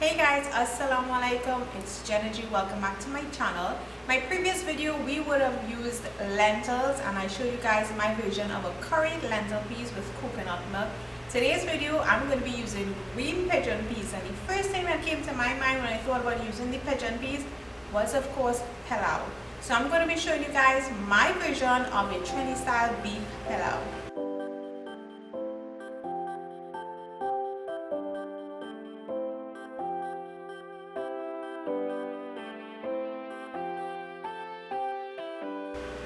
Hey guys, assalamu alaikum, it's Jenna G. Welcome back to my channel. My previous video we would have used lentils and I showed you guys my version of a curried lentil peas with coconut milk. Today's video I'm going to be using green pigeon peas, and the first thing that came to my mind when I thought about using the pigeon peas was of course Pelau. So I'm going to be showing you guys my version of a Trini style beef Pelau.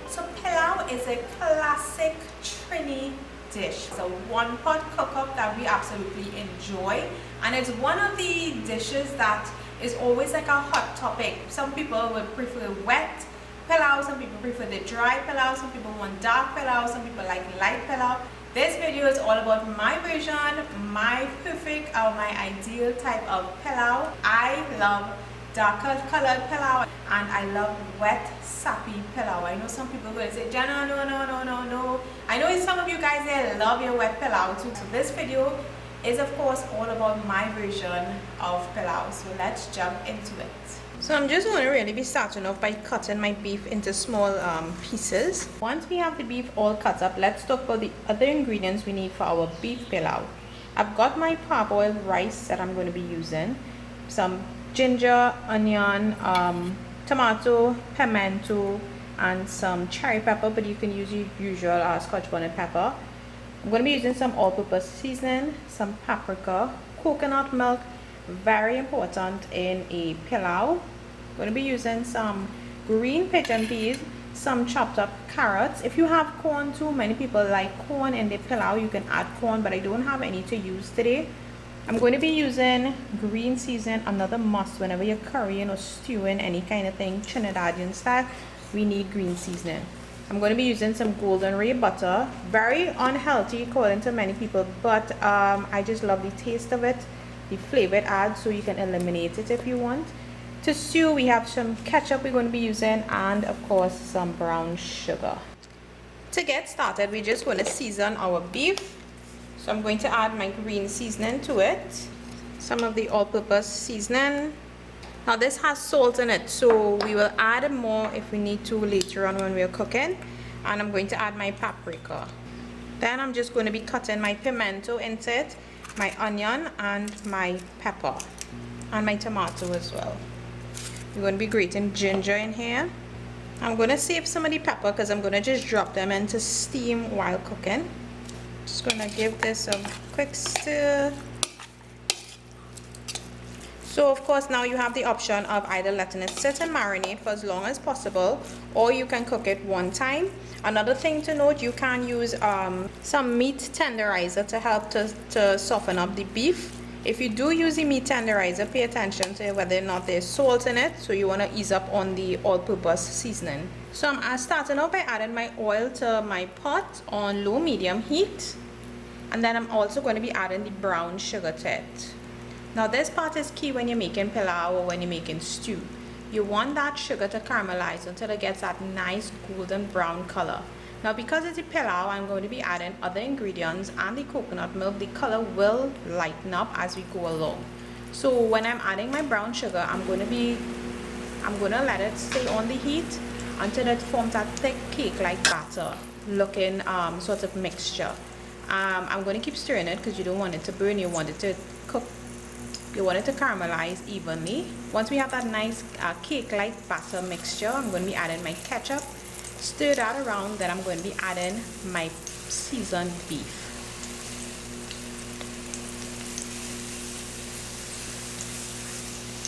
So Pelau is a classic Trini dish. It's a one-pot cook-up that we absolutely enjoy, and it's one of the dishes that is always like a hot topic. Some people would prefer wet Pelau, some people prefer the dry Pelau, some people want dark Pelau, some people like light Pelau. This video is all about my version, my perfect or my ideal type of Pelau. I love darker colored Pelau and I love wet sappy Pelau. I know some people will say, Jenna, no. I know some of you guys there love your wet Pelau too. So this video is of course all about my version of Pelau. So let's jump into it. So I'm just going to really be starting off by cutting my beef into small pieces. Once we have the beef all cut up, let's talk about the other ingredients we need for our beef Pelau. I've got my parboiled rice that I'm going to be using, some ginger, onion, tomato, pimento, and some cherry pepper, but you can use your usual scotch bonnet pepper. I'm going to be using some all-purpose seasoning, some paprika, coconut milk, very important in a Pelau. I'm going to be using some green pigeon peas, some chopped up carrots. If you have corn too, many people like corn in the Pelau, you can add corn, but I don't have any to use today. I'm going to be using green season, another must whenever you're currying or stewing any kind of thing Trinidadian style. We need green seasoning. I'm going to be using some golden ray butter, very unhealthy according to many people, but I just love the taste of it, the flavor it adds, so you can eliminate it if you want. To stew, we have some ketchup we're going to be using, and of course some brown sugar. To get started, we're just going to season our beef. So I'm going to add my green seasoning to it, some of the all-purpose seasoning. Now this has salt in it, so we will add more if we need to later on when we're cooking. And I'm going to add my paprika. Then I'm just going to be cutting my pimento into it, my onion and my pepper, and my tomato as well. We're going to be grating ginger in here. I'm going to save some of the pepper because I'm going to just drop them into steam while cooking. Just gonna give this a quick stir. So of course now you have the option of either letting it sit and marinate for as long as possible, or you can cook it one time. Another thing to note, you can use some meat tenderizer to help to soften up the beef. If you do use the meat tenderizer, pay attention to whether or not there's salt in it, so you want to ease up on the all-purpose seasoning. So I'm starting out by adding my oil to my pot on low medium heat, and then I'm also going to be adding the brown sugar to it. Now this part is key when you're making Pelau or when you're making stew. You want that sugar to caramelize until it gets that nice golden brown color. Now because it's a Pelau, I'm going to be adding other ingredients and the coconut milk. The color will lighten up as we go along. So when I'm adding my brown sugar, I'm going to let it stay on the heat until it forms that thick cake-like batter looking sort of mixture. I'm going to keep stirring it because you don't want it to burn. You want it to cook. You want it to caramelize evenly. Once we have that nice cake-like batter mixture, I'm going to be adding my ketchup. Stir that around, then I'm going to be adding my seasoned beef.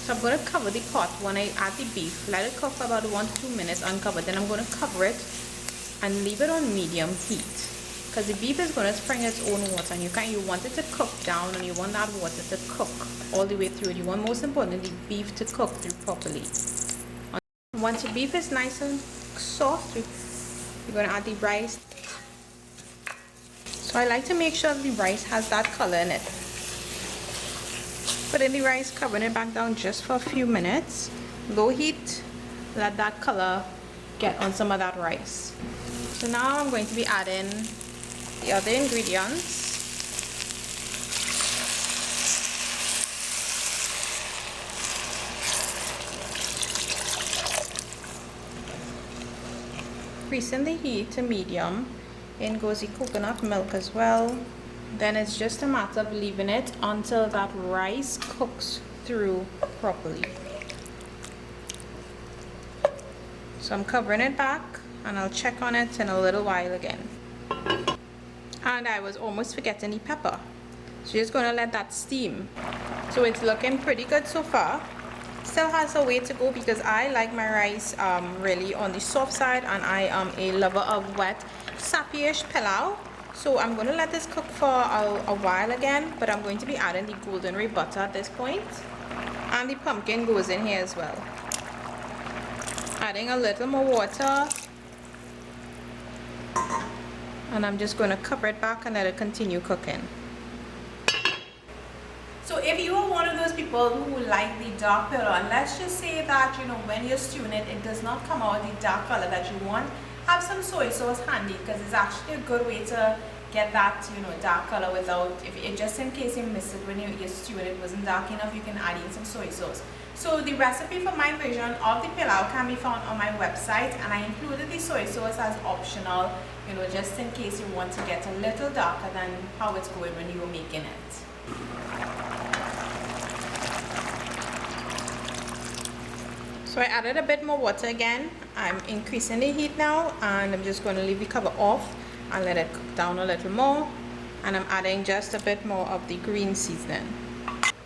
So I'm going to cover the pot when I add the beef. Let it cook for about 1 to 2 minutes uncovered. Then I'm going to cover it and leave it on medium heat, because the beef is going to spring its own water, and you want it to cook down, and you want that water to cook all the way through. You want, most importantly, the beef to cook through properly. Once the beef is nice and soft, you're going to add the rice. So I like to make sure the rice has that color in it. Put in the rice, covering it back down just for a few minutes. Low heat, let that color get on some of that rice. So now I'm going to be adding the other ingredients. increasing the heat to medium. In goes the coconut milk as well. Then it's just a matter of leaving it until that rice cooks through properly. So I'm covering it back and I'll check on it in a little while again. And I was almost forgetting the pepper. So just gonna let that steam. So it's looking pretty good so far. Still has a way to go because I like my rice really on the soft side, and I am a lover of wet, sappy-ish pilau. So I'm gonna let this cook for a while again, but I'm going to be adding the golden ray butter at this point. And the pumpkin goes in here as well. Adding a little more water. And I'm just gonna cover it back and let it continue cooking. So if you are one of those people who like the dark pilau, and let's just say that, you know, when you're stewing it, it does not come out the dark color that you want, have some soy sauce handy, because it's actually a good way to get that, you know, dark color without, just in case you missed it when you're stewing, it wasn't dark enough, you can add in some soy sauce. So the recipe for my version of the pilau can be found on my website, and I included the soy sauce as optional, you know, just in case you want to get a little darker than how it's going when you were making it. So I added a bit more water again. I'm increasing the heat now, and I'm just going to leave the cover off and let it cook down a little more. And I'm adding just a bit more of the green seasoning.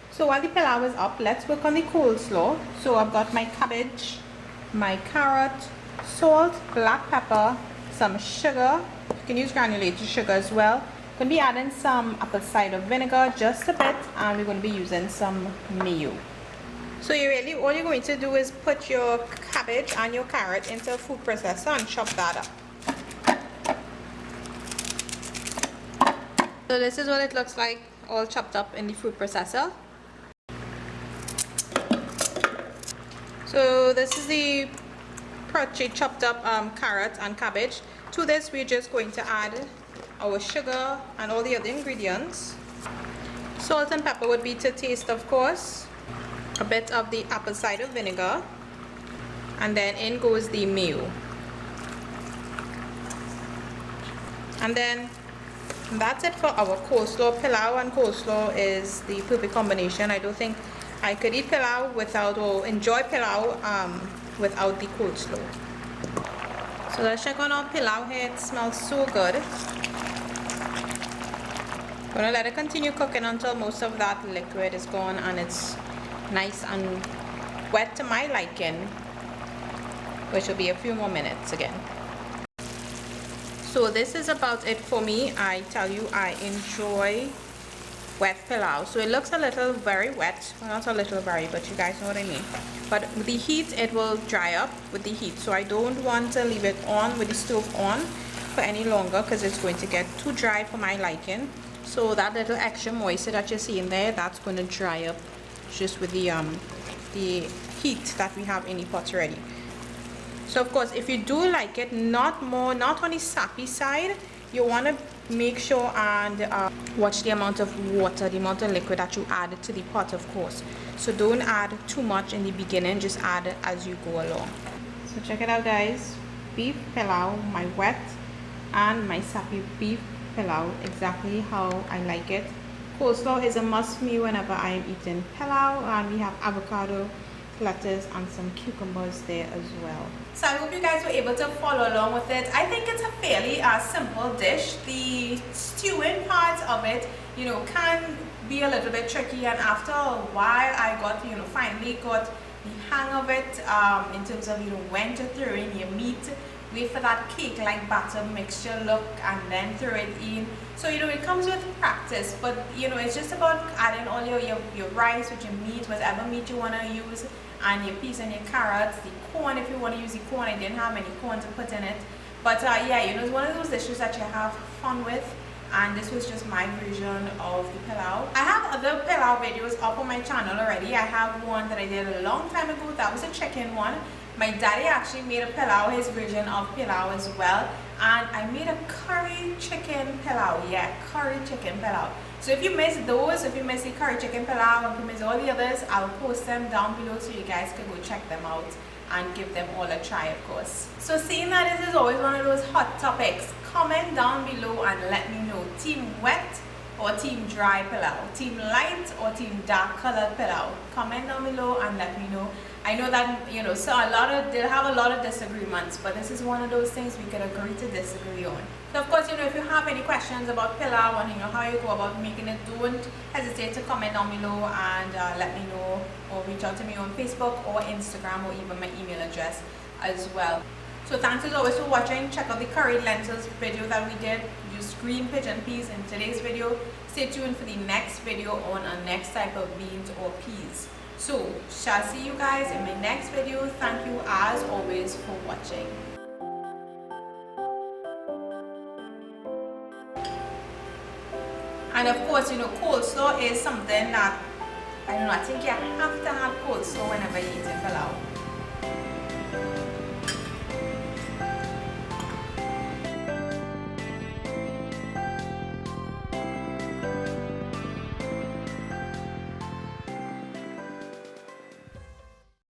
So while the pilau is up, let's work on the coleslaw. So I've got my cabbage, my carrot, salt, black pepper, some sugar. You can use granulated sugar as well. I'm going to be adding some apple cider vinegar, just a bit, and we're going to be using some mayo. So all you're going to do is put your cabbage and your carrot into a food processor and chop that up. So this is what it looks like, all chopped up in the food processor. So this is the chopped up carrot and cabbage. To this we're just going to add our sugar and all the other ingredients. Salt and pepper would be to taste, of course. A bit of the apple cider vinegar, and then in goes the mayo. And then that's it for our coleslaw. Pilau and coleslaw is the perfect combination. I don't think I could eat pilau without, or enjoy pilau without the coleslaw. So let's check on our pilau here. It smells so good. I'm gonna let it continue cooking until most of that liquid is gone and it's nice and wet to my liking, which will be a few more minutes again. So this is about it for me. I tell you, I enjoy wet pilau. So it looks a little very wet, well, not a little very, but you guys know what I mean. But with the heat, it will dry up with the heat, so I don't want to leave it on with the stove on for any longer, because it's going to get too dry for my liking. So that little extra moisture that you see in there, that's going to dry up just with the heat that we have in the pot already. So of course, if you do like it not on the sappy side, you want to make sure and watch the amount of water, the amount of liquid that you add to the pot, of course. So don't add too much in the beginning, just add as you go along. So check it out, guys. Beef pilau, my wet and my sappy beef pilau, exactly how I like it. Coleslaw is a must me whenever I am eating pilau, and we have avocado, lettuce, and some cucumbers there as well. So I hope you guys were able to follow along with it. I think it's a fairly simple dish. The stewing part of it, you know, can be a little bit tricky, and after a while I got, you know, finally got the hang of it in terms of, you know, when to throw in your meat, wait for that cake-like batter mixture look, and then throw it in. So, you know, it comes with practice, but, you know, it's just about adding all your rice with your meat, whatever meat you want to use, and your peas and your carrots, the corn if you want to use the corn. I didn't have any corn to put in it, but yeah, you know, it's one of those dishes that you have fun with, and this was just my version of the pilau. I have other pilau videos up on my channel already. I have one that I did a long time ago. That was a chicken one. My daddy actually made a pilau, his version of pilau as well, and I made a curry chicken pilau. Yeah, curry chicken pilau. So if you miss those, if you miss the curry chicken pilau, if you miss all the others, I'll post them down below so you guys can go check them out and give them all a try, of course. So seeing that this is always one of those hot topics, comment down below and let me know, team wet or team dry pilau, team light or team dark colored pilau. Comment down below and let me know. I know that, you know, so they'll have a lot of disagreements, but this is one of those things we could agree to disagree on. So of course, you know, if you have any questions about pilau and you know how you go about making it, don't hesitate to comment down below and let me know, or reach out to me on Facebook or Instagram, or even my email address as well. So thanks as always for watching. Check out the curried lentils video that we did. Use green pigeon peas in today's video. Stay tuned for the next video on our next type of beans or peas. So shall see you guys in my next video. Thank you as always for watching. And of course, you know, coleslaw is something that, I don't know, I think you have to have